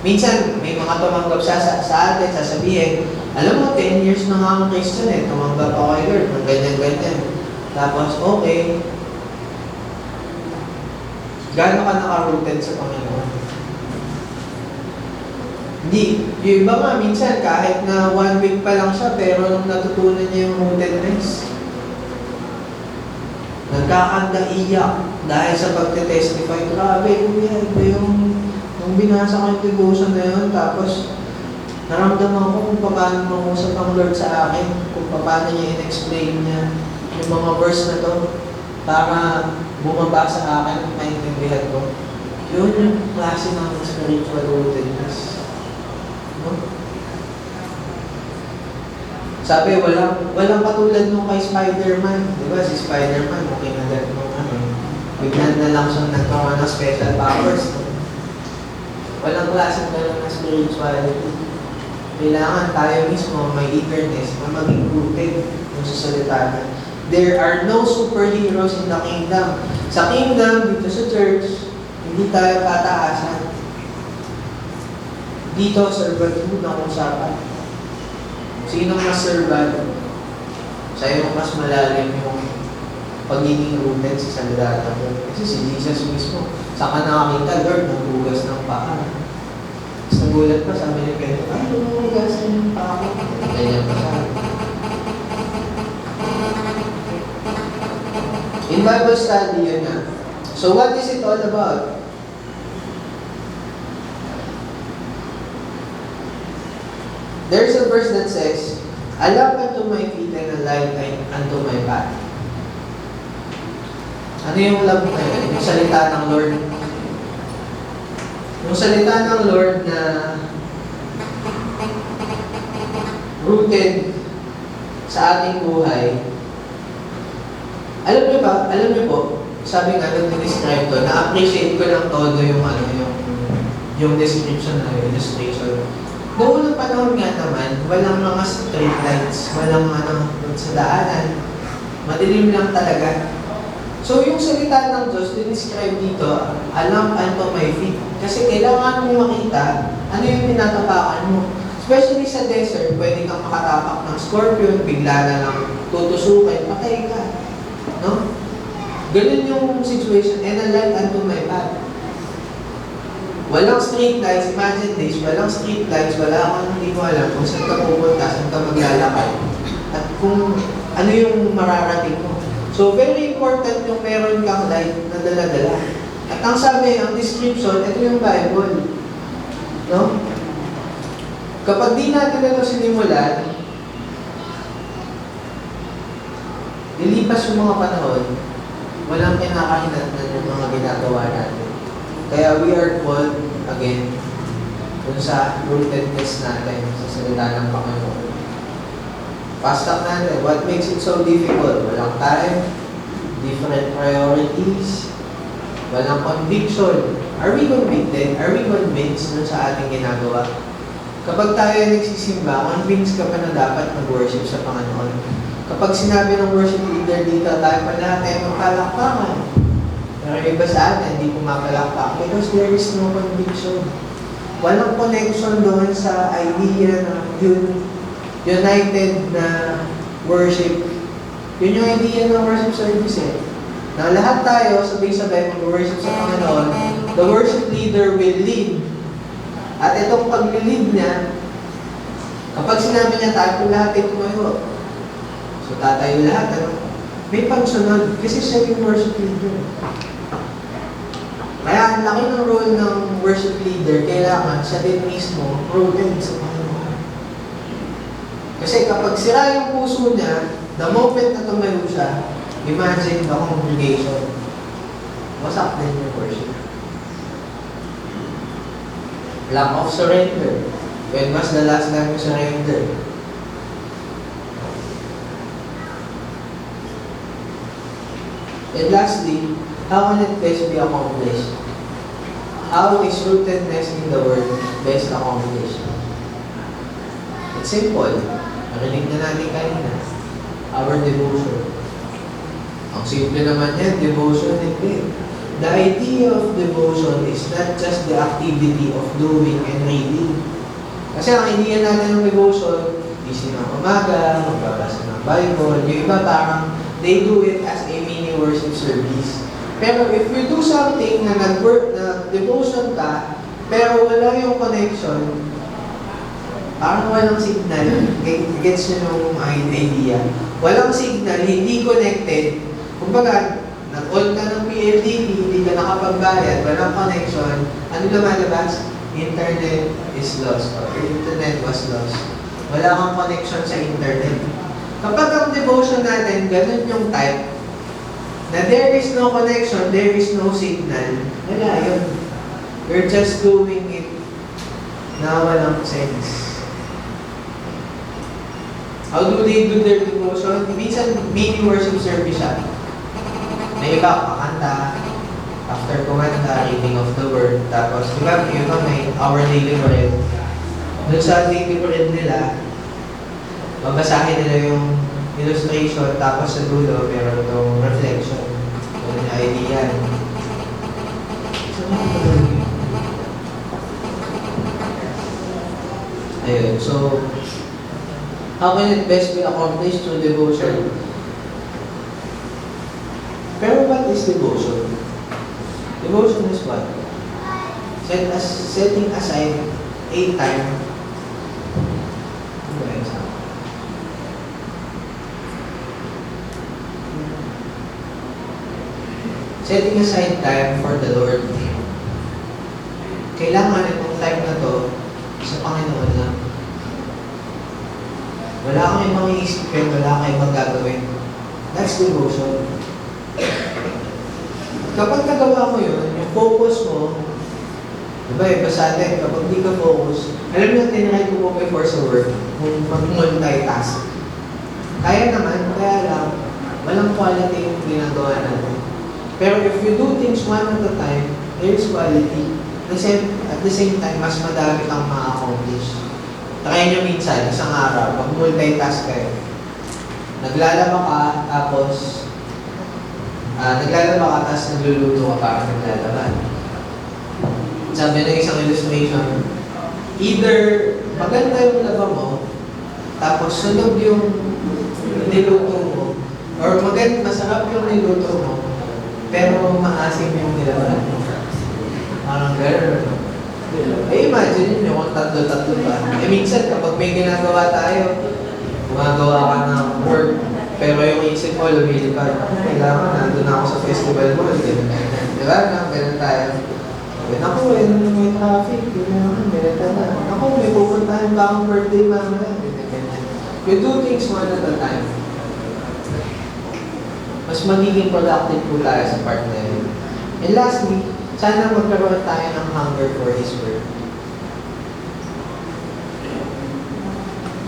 Minsan, may mga tumanggap sa atin, sasabihin, alam mo, 10 years na nga akong Christian eh, tumanggap ako kay Lord, ng ganyan-ganyan. Tapos, okay, gaano ka naka-rooted sa Panginoon? Hindi. Yung iba nga, minsan, kahit na 1 week pa lang siya, pero nung natutunan niya yung rootedness, nagkakanda iyak dahil sa pagte-testify. Grabe, kuya, ito yung binasa ko yung devotion na yun, tapos naramdaman ko kung paano mangusap ang Lord sa akin, kung paano niya in-explain niya yung mga verse na to para bumaba sa akin at maintindihan ko. Yun yung klase ng spiritual rootedness. No? Sabi, walang katulad nung kay Spider-Man. Di ba, si Spider-Man, okay na dahil nung biglan na lang siyang nagkaroon ng special powers. No? Walang klaseng gano'n na spirituality. Kailangan tayo mismo may eagerness na maging rooted yung sa salita na. There are no superheroes in the kingdom. Sa kingdom, dito sa church, hindi tayo pataasan. Dito, servanthood ang usapan. Sinong mas servant? Sa'yo mas malalim yung pagiging rooted sa salita mo. Kasi si Jesus mismo, saka nakakita, Lord, naghugas ng paa. Tapos nagulat pa, sabi ni Pedro, ay, naghugas ng paa ko. Ganyan pa sabi. In Bible study, yun nga. So what is it all about? There's a verse that says, a lamp unto my feet and a light unto my path. Ano yung lamp na yun? Yung salita ng Lord. Yung salita ng Lord na rooted sa ating buhay. Alam niyo po, sabi nga nung describe ko, na-appreciate ko lang todo yung description na illustration. Noong unang panahon nga naman, walang mga street lights, walang sa daanan, madilim lang talaga. So yung salita ng Diyos, dinescribe dito, a lamp unto my feet. Kasi kailangan mo makita ano yung tinatapakan mo. Especially sa desert, pwede kang makatapak ng scorpion, bigla na lang tutusukin, patay ka. No? Ganun yung situation, and a light unto my path. Walang street lights, imagine this, walang street lights, wala kang hindi mo alam kung saan ka pupunta, saan ka maglalakad, at kung ano yung mararating mo. So, very important yung meron kang light na dala-dala. At ang sabi, ang description, ito yung Bible. No? Kapag di natin ito sinimulan, lilipas yung mga panahon, walang kinakahinatnan yung mga ginagawa natin. Kaya we are called, again, dun sa rootedness natin, sa salita ng Panginoon. Fast up natin. What makes it so difficult? Walang time, different priorities, walang conviction. Are we convicted? Are we convinced dun sa ating ginagawa? Kapag tayo nagsisimba, convinced ka pa na dapat mag-worship sa Panginoon. Kapag sinabi ng worship leader dito, tayo pa lahat ay magpalakpakan. Pero iba sa atin, hindi pumapalakpak because there is no conviction. Walang connection doon sa idea na united na worship. Yun yung idea ng worship service eh. Na lahat tayo, sabay-sabay mag-worship sa Panginoon, the worship leader will lead. At itong pag-lead niya, kapag sinabi niya tayo lahat ay tumayo. So tatayo lahat, may pagsunod kasi siya yung worship leader. Kaya ang laki ng role ng worship leader, kailangan siya din mismo rooted sa Panginoon. Kasi kapag sira yung puso niya, the moment na tumayo siya, imagine the congregation. Wasak din yung worship. Lack of surrender. When was the last time you surrender? And lastly, how can it best be accomplished? How is rootedness in the Word best accomplished? It's simple. Narinig na natin kanina. Our devotion. Ang simple naman yan, devotion and faith. the idea of devotion is not just the activity of doing and reading. Kasi ang idea natin ng devotion, gising ng umaga, magbabasa ng Bible, yung iba parang they do it as a mini worship service. Pero if we do something na devotion ka, pero wala yung connection, parang walang signal. Gets nyo yung idea? Walang signal, hindi connected. Kumbaga, nag-on ka ng PLDT, hindi ka nakapagbayad, walang connection, ano lumalabas? Internet is lost or internet was lost. Wala kang connection sa internet. Kapag ang devotion natin, ganun yung type, na there is no connection, there is no signal, wala yun. You're just doing it na walang sense. How do they do their devotion? Minsan, mini worship service siya. May iba, kakanta, after kumanta, reading of the word, tapos, di ba, yun may our daily bread. Doon sa daily bread nila, babasahin nila yung illustration, tapos sa dulo, meron itong reflection. Yun yung idea. Ayun, so, how can it best be accomplished through devotion? Pero what is devotion? Devotion is what? Setting aside a time. Ano ba yung example? Setting aside time for the Lord. Kailangan itong time na to sa Panginoon lang. Wala kang ibang iisipin, wala kang ibang gagawin. That's devotion. Kapag nagawa mo yun, yung focus mo, diba iba sa atin, kapag di ka focus, alam mo, tinry ko po before sa work, kung mag-multitask. Kaya naman, kaya lang, walang quality yung ginagawa natin. Pero if you do things one at a time, there is quality. At the same time, mas madami kang ma-accomplish. Try nyo minsan, isang araw, mag-multitask kayo. Naglalaba ka, tapos naglalaba ka, tapos nagluluto ka para naglalaba. Sabi ng isang illustration, either maganda yung laba mo, tapos sunog yung niluto mo, or masarap yung niluto mo, pero maasim yung nilaban mo. Parang gano'n. Eh, imagine nyo kung tatlo-tatlo pa. Eh, minsan kapag may ginagawa tayo, gumagawa ka ng work, pero yung isip mo, lumilipad. Kailangan, nandun ako sa festival mo. Diba? Ganun tayo. Ako, may traffic. Ako, may pupuntahan ba akong birthday mamaya? You do things one at a time. Mas magiging productive po tayo sa part na yun. And lastly, sana magkaroon tayo ng hunger for His Word.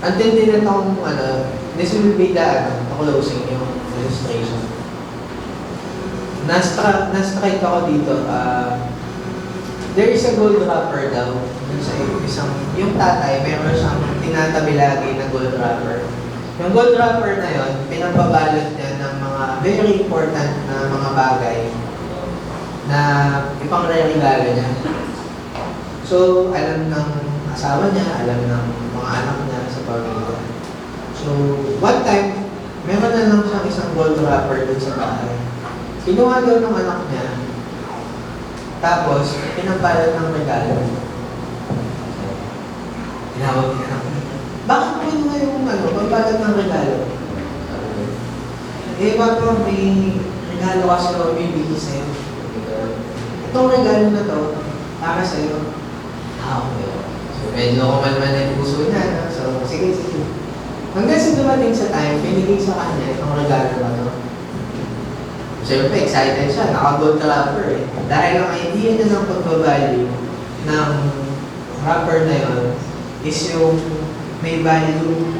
Until din na itong, this will be the closing yung illustration. Na-strike ako dito, there is a gold wrapper daw. Yung tatay, meron siyang tinatabi lagi na gold wrapper. Yung gold wrapper na yon, pinapabalot niya ng mga very important na mga bagay na ipang-regalo niya. So, alam ng asawa niya, alam ng mga anak niya sa pamilya. So, one time, meron na lang siyang isang gold wrapper dun sa bahay. Kinuha daw ng anak niya, tapos, pinabalot ng regalo. Tinawag niya anak niya, bakit mo nga yung pagbalot ng regalo? Eh, bakit may regalo kasi ako bibigay sa'yo? Itong regalo na to, para sa'yo. Okay. So, medyo kumalman yung puso niya. No? So, sige. Hanggang sa dumating sa time, binigay sa kanya itong regalo na to. Siyempre, excited siya. Naka-gold na wrapper eh. Dahil ang idea niya ng pagbavalue ng wrapper na yun is yung may value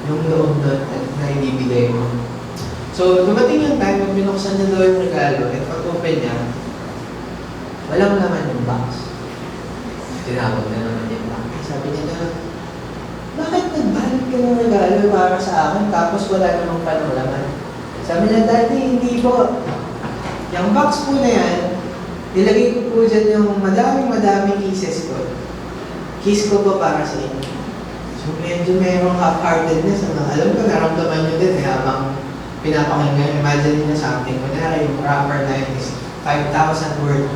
yung loob na ibibigay mo. So, dumating yung time, pag binuksan niya daw yung regalo, at pag-open niya, walang laman yung box. Tinawag na naman yung box. Sabi niya, bakit nagbalot ka ng regalo para sa akin, tapos wala namang palang laman? Sabi niya, Daddy, hindi po. Yung box po na yan, ilagay ko po dyan yung madaming kisses ko. Kiss ko po para sa inyo. So medyo mayroong half-heartedness. Alam ko, naramdaman nyo din habang pinapakinggan. Imagine nyo something. Kunyari, yung rapper na yun is 5,000 word.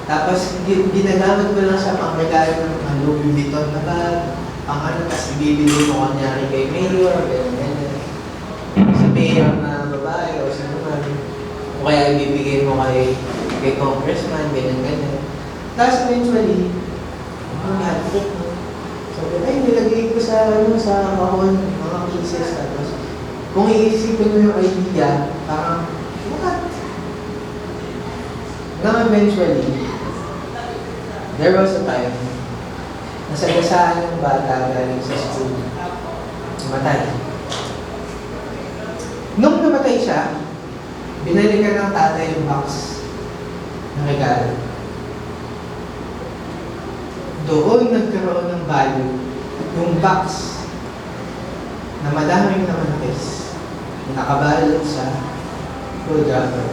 Tapos ginagamit ko lang siya pang regalo ng Louis Vuitton na bag, pang ano, tapos ibibigay mo kunyari kay mayor, ganyan. Sa mayor na babae o sa naman. O kaya ibibigay mo kay congressman, ganyan. Tapos eventually, ang hat-trick mo. Sabi, ay, nilagay ko sa kahon, mga kisses. Tapos, kung iisipin mo yung idea, parang, what? Now eventually, there was a time, nasagasaan yung bata galing sa school. Namatay. Nung namatay siya, binalikan ng tatay yung box na regalo. Doon nagkaroon ng value yung box na madaming namanakis na nakabalot sa programmer.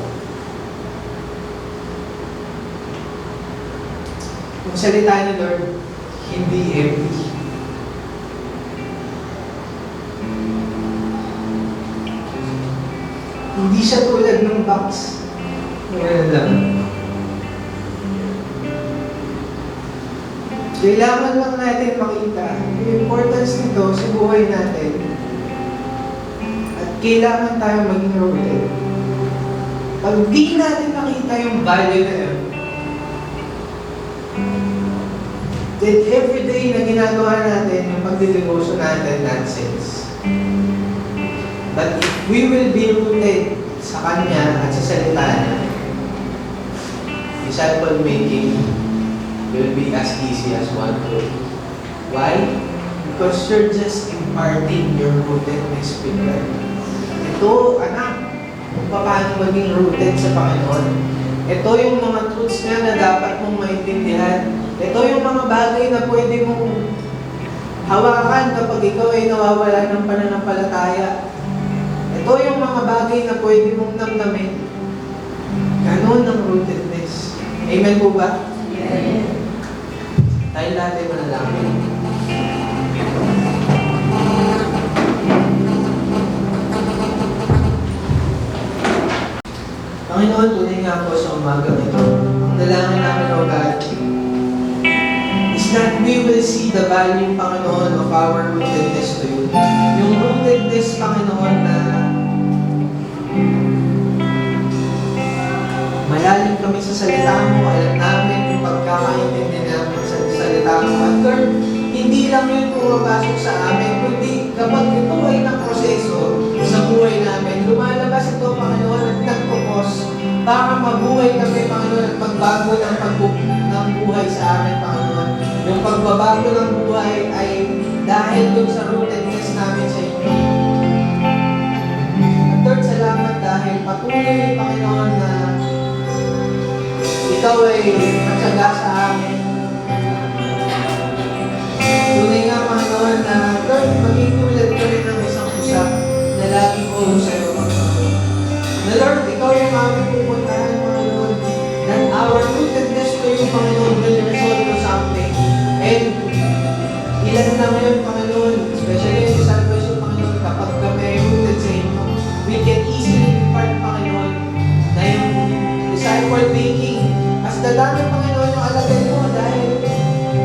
Yung salita ni Lord, hindi empty. Hindi siya tulad ng box. Ngayon lang. Kailangan lang natin makita yung importance nito sa buhay natin. At kailangan tayo maging rooted. Pag di natin nakita yung value na yun, then everyday na ginagawa natin yung pagdidegosyo natin, nonsense. But if we will be rooted sa Kanya at sa salita niya, disciple making will be as easy as one food. Why? Because you're just imparting your rootedness with God. Ito, anak, kung paano maging rooted sa Panginoon. Ito yung mga truths niya na dapat mong maintindihan. Ito yung mga bagay na pwede mong hawakan kapag ikaw ay nawawala ng pananampalataya. Ito yung mga bagay na pwede mong namnamin. Ganon ang rootedness. Amen po ba? Amen. Tayo natin manalangin. Panginoon, tunay nga po sa umagang ito. Ang dalangin namin, O God, is that we will see the value, Panginoon, of our rootedness to you. Yung rootedness, Panginoon, na malalim kami sa salita mo, alam namin yung pagkakaintindi namin sa salita mo. At Lord, hindi lang yun pumapasok sa amin, kundi kapag ito ay naproseso sa buhay namin, lumalabas ito, Panginoon, at nagpupos para mabuhay kami, Panginoon, at pagbago ng buhay sa amin, Panginoon. Yung pagbabago ng buhay ay dahil dun sa rootedness namin sa inyo. At Lord, salamat dahil patuloy, Panginoon, na ikaw ay matyaga sa amin. Tunay nga, Panginoon, na Lord, maging tulad ka rin ng isang pusa na laging ulo sa iyo, Panginoon. Na Lord, ikaw yung aming pupuntahan, Panginoon, that our rootedness to you, Panginoon, will result to something. And ilan lang yun, Panginoon, especially yung salvation, Panginoon, kapag kami ay rooted sa inyo, we can easily impart, Panginoon, na yung disciple making. Mas dadami, Panginoon, yung alagay mo dahil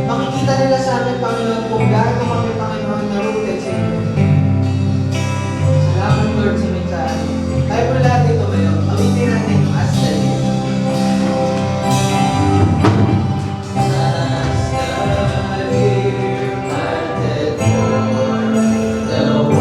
makikita nila sa amin, Panginoon, kung gaano kami, Panginoon, na rooted sa inyo. Salamat, Lord, sa mensahe. Tayo po lahat ito ngayon. Awitin natin yung aslan. Alone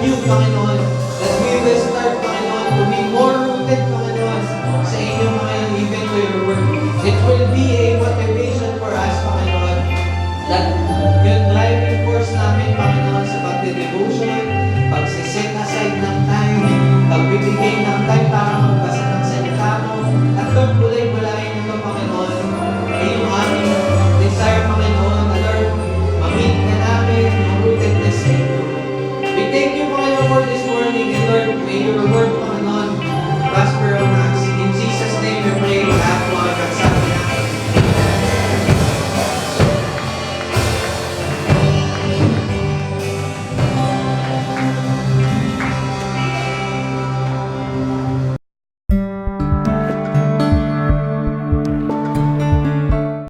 you, Panginoon.